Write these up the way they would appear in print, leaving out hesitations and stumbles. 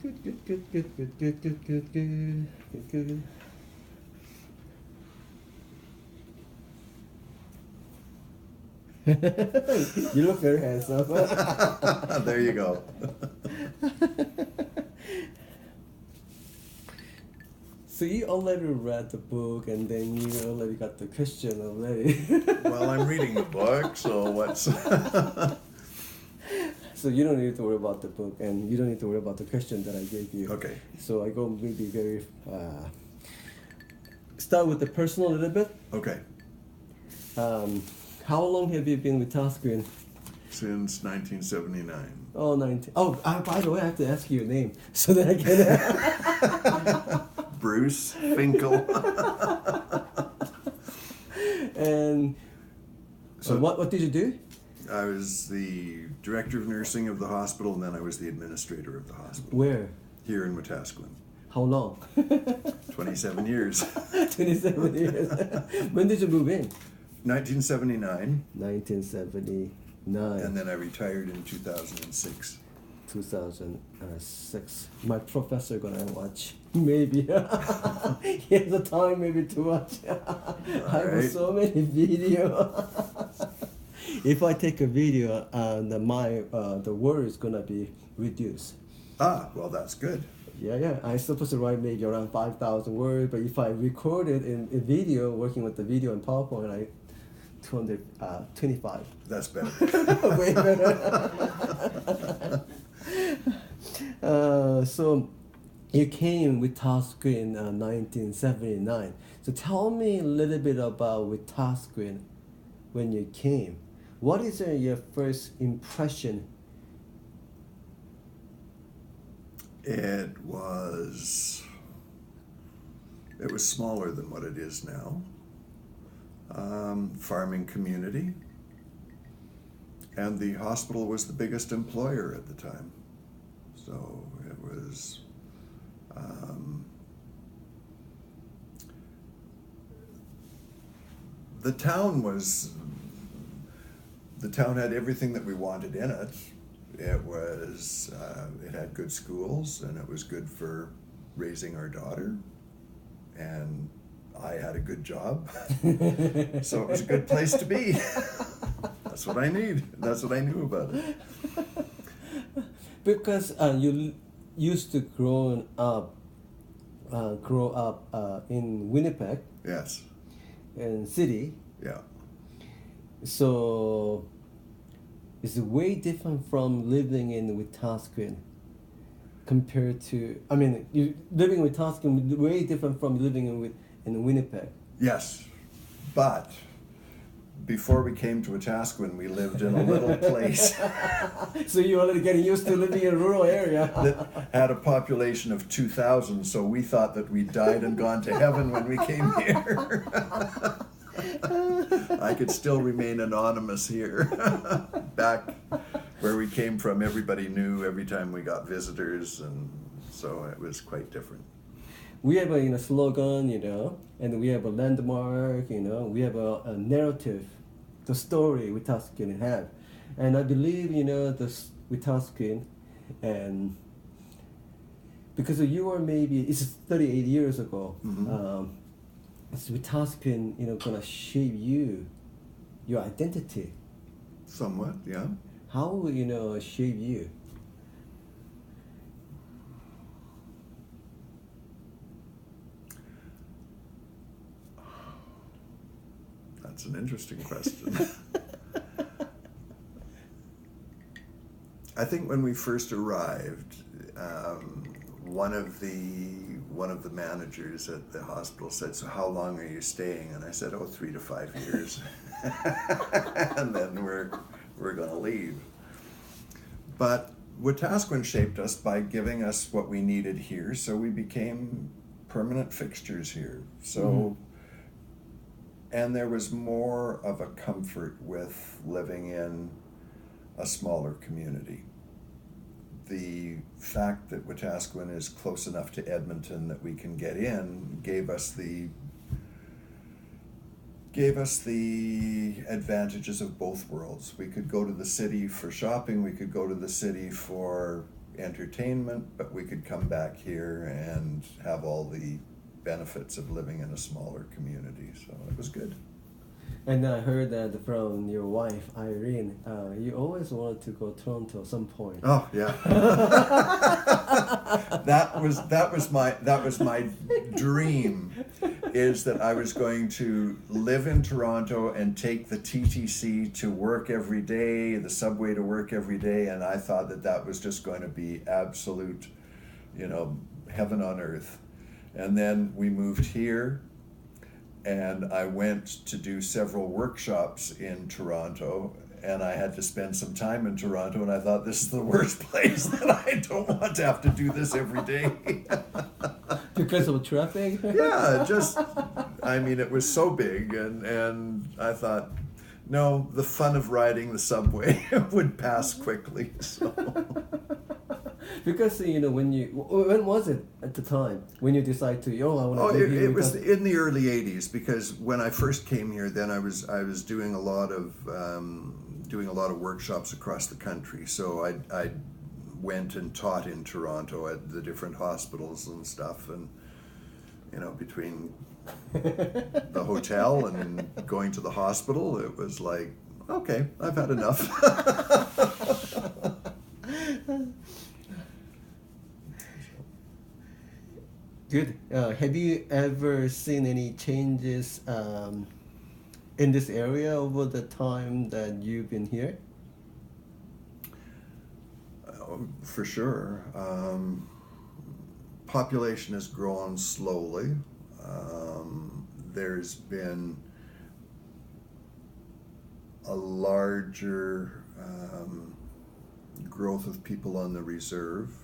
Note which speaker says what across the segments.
Speaker 1: Good. You look very handsome.
Speaker 2: There you go.
Speaker 1: So you already read the book, and then you already got the question already.
Speaker 2: Well, I'm reading the book, so what's...
Speaker 1: So you don't need to worry about the book, and you don't need to worry about the question that I gave you.
Speaker 2: Okay.
Speaker 1: So I go maybe very start with the personal a little bit.
Speaker 2: Okay.
Speaker 1: How long have you been with Tasquin?
Speaker 2: Since 1979.
Speaker 1: Oh, 19. Oh, by the way, I have to ask you your name so that I can.
Speaker 2: Bruce Finkel.
Speaker 1: And so what did you do?
Speaker 2: I was the director of nursing of the hospital, and then I was the administrator of the hospital.
Speaker 1: Where?
Speaker 2: Here in Wetaskiwin.
Speaker 1: How long?
Speaker 2: 27 years.
Speaker 1: 27 years. When did you move in?
Speaker 2: 1979.
Speaker 1: 1979.
Speaker 2: And then I retired in 2006.
Speaker 1: 2006. My professor gonna watch. Maybe. He has the time maybe to watch. I have so many video. If I take a video, the word is gonna be reduced.
Speaker 2: Ah, well, that's good.
Speaker 1: Yeah. I'm supposed to write maybe around 5,000 words, but if I record it in video, working with the video and PowerPoint, I 225.
Speaker 2: That's better.
Speaker 1: Way better. So you came with Tasquin in 1979. So tell me a little bit about with Tasquin when you came. What is your first impression?
Speaker 2: It was smaller than what it is now. Farming community. And the hospital was the biggest employer at the time. So it was the town had everything that we wanted in it. It had good schools, and it was good for raising our daughter, and I had a good job. So it was a good place to be. That's what I need. That's what I knew about it.
Speaker 1: Because you used to grow up in Winnipeg.
Speaker 2: Yes.
Speaker 1: In city.
Speaker 2: Yeah.
Speaker 1: So it's way different from living in Wetaskiwin compared to. I mean, you living in Wetaskiwin way different from living in Winnipeg.
Speaker 2: Yes, but before we came to Wetaskiwin, we lived in a little place
Speaker 1: So you're already getting used to living in a rural area.
Speaker 2: that had a population of 2,000, so we thought that we died and gone to heaven when we came here. I could still remain anonymous here. Back where we came from, everybody knew every time we got visitors, and so it was quite different.
Speaker 1: We have a slogan, and we have a landmark, we have a narrative, the story Wetaskiwin have. And I believe, this Wetaskiwin, and because you were maybe, it's 38 years ago, it's Wetaskiwin, gonna shape your identity.
Speaker 2: Somewhat, yeah.
Speaker 1: How will, shape you?
Speaker 2: That's an interesting question. I think when we first arrived, one of the managers at the hospital said, "So how long are you staying?" And I said, "Oh, 3 to 5 years." And then we're going to leave. But Wetaskiwin shaped us by giving us what we needed here, so we became permanent fixtures here. So, and there was more of a comfort with living in a smaller community. The fact that Wetaskiwin is close enough to Edmonton that we can get in gave us the advantages of both worlds. We could go to the city for shopping, we could go to the city for entertainment, but we could come back here and have all the benefits of living in a smaller community. So it was good.
Speaker 1: And I heard that from your wife, Irene, you always wanted to go to Toronto at some point.
Speaker 2: Oh yeah. that was my dream, is that I was going to live in Toronto and take the TTC to work every day, the subway to work every day, and I thought that was just going to be absolute, heaven on earth. And then we moved here, and I went to do several workshops in Toronto, and I had to spend some time in Toronto, and I thought, this is the worst place, that I don't want to have to do this every day.
Speaker 1: Because of traffic?
Speaker 2: Yeah, it was so big, and I thought, no, the fun of riding the subway would pass quickly. So.
Speaker 1: Because when was it at the time when you decided to I want to live here?
Speaker 2: It was in the early '80s, because when I first came here, then I was doing a lot of workshops across the country. So I went and taught in Toronto at the different hospitals and stuff, and between the hotel and going to the hospital, it was like, okay, I've had enough.
Speaker 1: Good. Have you ever seen any changes in this area over the time that you've been here?
Speaker 2: For sure. Population has grown slowly. There's been a larger growth of people on the reserve.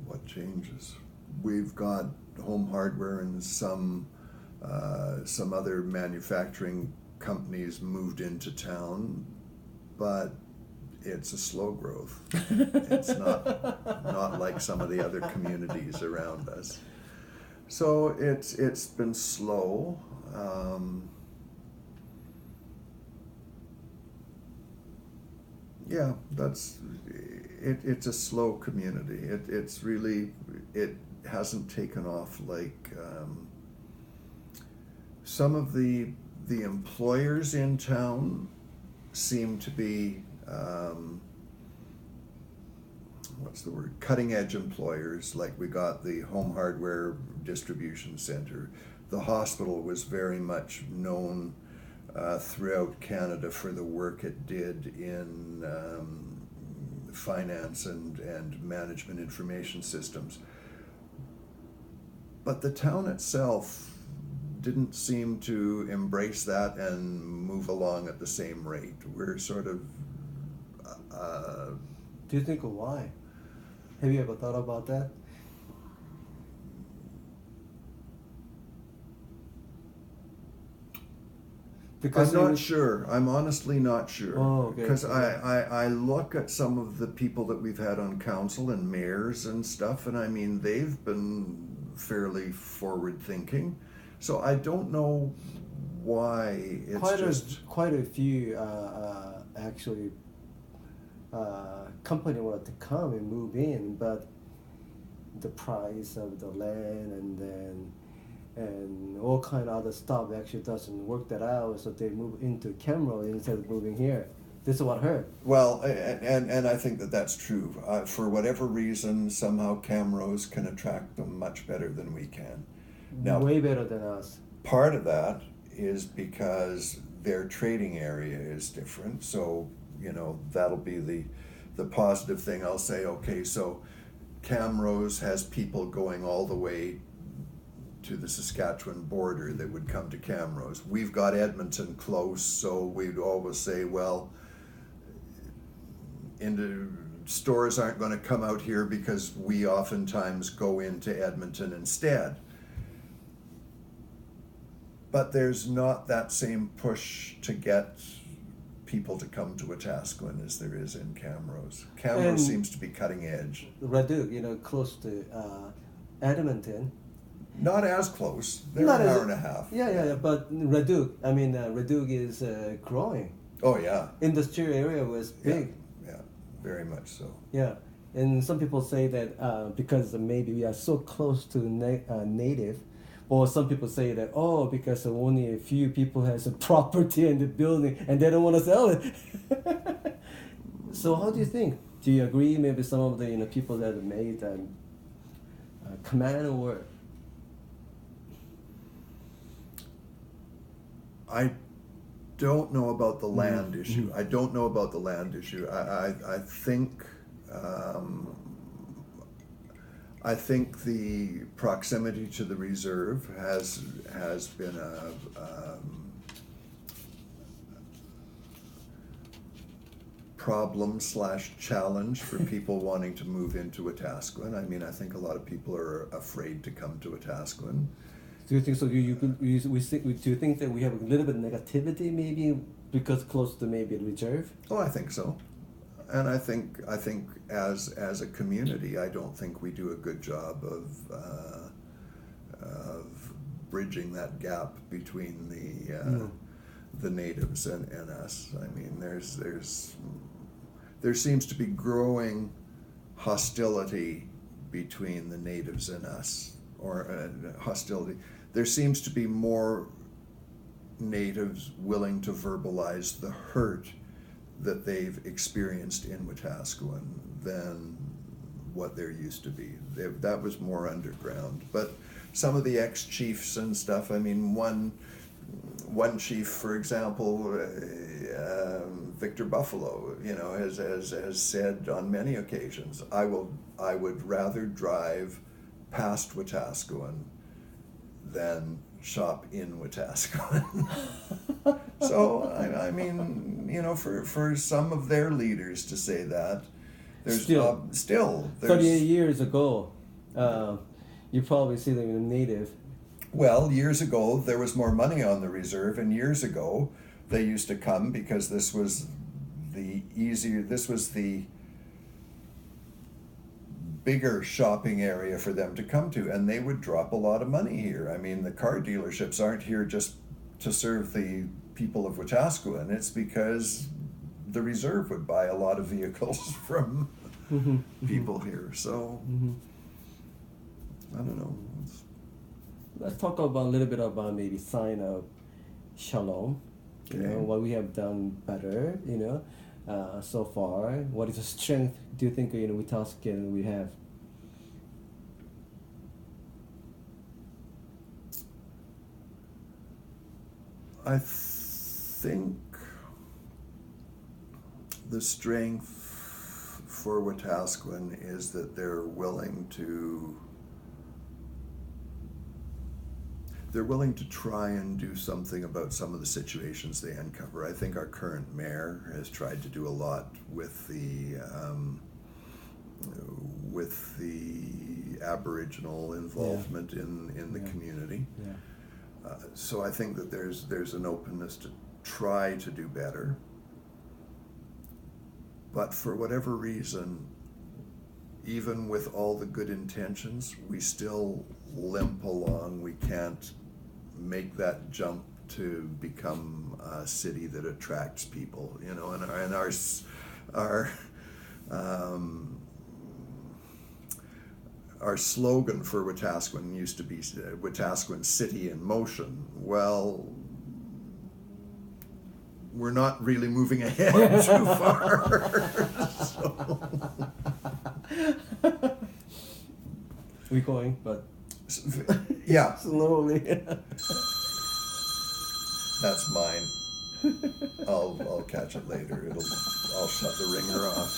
Speaker 2: What changes? We've got Home Hardware and some other manufacturing companies moved into town, but it's a slow growth. It's not like some of the other communities around us. So it's been slow. Yeah, it's a slow community. It hasn't taken off like some of the employers in town seem to be cutting edge employers. Like, we got the Home Hardware distribution center. The hospital was very much known throughout Canada for the work it did in finance and management information systems. But the town itself didn't seem to embrace that and move along at the same rate. We're sort of...
Speaker 1: Do you think of why? Have you ever thought about that? Because
Speaker 2: I'm not sure. I'm honestly not sure.
Speaker 1: Oh, okay.
Speaker 2: Because I look at some of the people that we've had on council and mayors and stuff, and I mean, they've been fairly forward-thinking. So I don't know why it's
Speaker 1: quite a few actually company wanted to come and move in, but the price of the land and all kind of other stuff actually doesn't work that out, so they move into Camrose instead of moving here. This is what I heard.
Speaker 2: Well, and I think that's true. For whatever reason, somehow Camrose can attract them much better than we can. Now,
Speaker 1: way better than us.
Speaker 2: Part of that is because their trading area is different. So, that'll be the positive thing. I'll say, okay, so Camrose has people going all the way to the Saskatchewan border that would come to Camrose. We've got Edmonton close, so we'd always say, well, stores aren't going to come out here because we oftentimes go into Edmonton instead. But there's not that same push to get people to come to Wetaskiwin as there is in Camrose. Camrose seems to be cutting edge.
Speaker 1: Leduc, close to Edmonton,
Speaker 2: Not as close. They're
Speaker 1: Not
Speaker 2: an
Speaker 1: as-
Speaker 2: hour and a half.
Speaker 1: Yeah. But Redug is growing.
Speaker 2: Oh yeah.
Speaker 1: Industrial area was big.
Speaker 2: Yeah, very much so.
Speaker 1: Yeah, and some people say that because maybe we are so close to native, or some people say that because only a few people has a property in the building and they don't want to sell it. So how do you think? Do you agree? Maybe some of the people that made command or
Speaker 2: I don't know about the land issue. I don't know about the land issue. I think the proximity to the reserve has been a problem/challenge for people wanting to move into Wetaskiwin. I mean, I think a lot of people are afraid to come to Wetaskiwin.
Speaker 1: do you think so? Do you think that we have a little bit of negativity maybe because close to maybe a reserve?
Speaker 2: Oh, I think so. And I think as a community, I don't think we do a good job of bridging that gap between the natives and us. I mean, there seems to be growing hostility between the natives and us, or hostility. There seems to be more natives willing to verbalize the hurt that they've experienced in Wetaskiwin than what there used to be. That was more underground. But some of the ex-chiefs and stuff, I mean, one chief, for example, Victor Buffalo, has said on many occasions, I would rather drive past Wetaskiwin than shop in Wetaskiwin. So I mean, for some of their leaders to say that, there's still
Speaker 1: 38 years ago, you probably see them in a native.
Speaker 2: Well, years ago there was more money on the reserve, and years ago they used to come because this was the bigger shopping area for them to come to, and they would drop a lot of money here. I mean, the car dealerships aren't here just to serve the people of Wetaskiwin. It's because the reserve would buy a lot of vehicles from people here. So I don't know.
Speaker 1: Let's talk about a little bit about maybe sign of shalom.
Speaker 2: Okay.
Speaker 1: What we have done better. So far. What is the strength do you think Wetaskiwin we have?
Speaker 2: I think the strength for Wetaskiwin is that they're willing to try and do something about some of the situations they uncover. I think our current mayor has tried to do a lot with the Aboriginal involvement in the community.
Speaker 1: Yeah.
Speaker 2: So I think that there's an openness to try to do better. But for whatever reason, even with all the good intentions, we still limp along. We can't make that jump to become a city that attracts people, and our slogan for Wetaskiwin used to be Wetaskiwin City in Motion. Well, we're not really moving ahead too far.
Speaker 1: We're going, but
Speaker 2: yeah,
Speaker 1: slowly.
Speaker 2: that's mine. I'll catch it later. I'll shut the ringer off.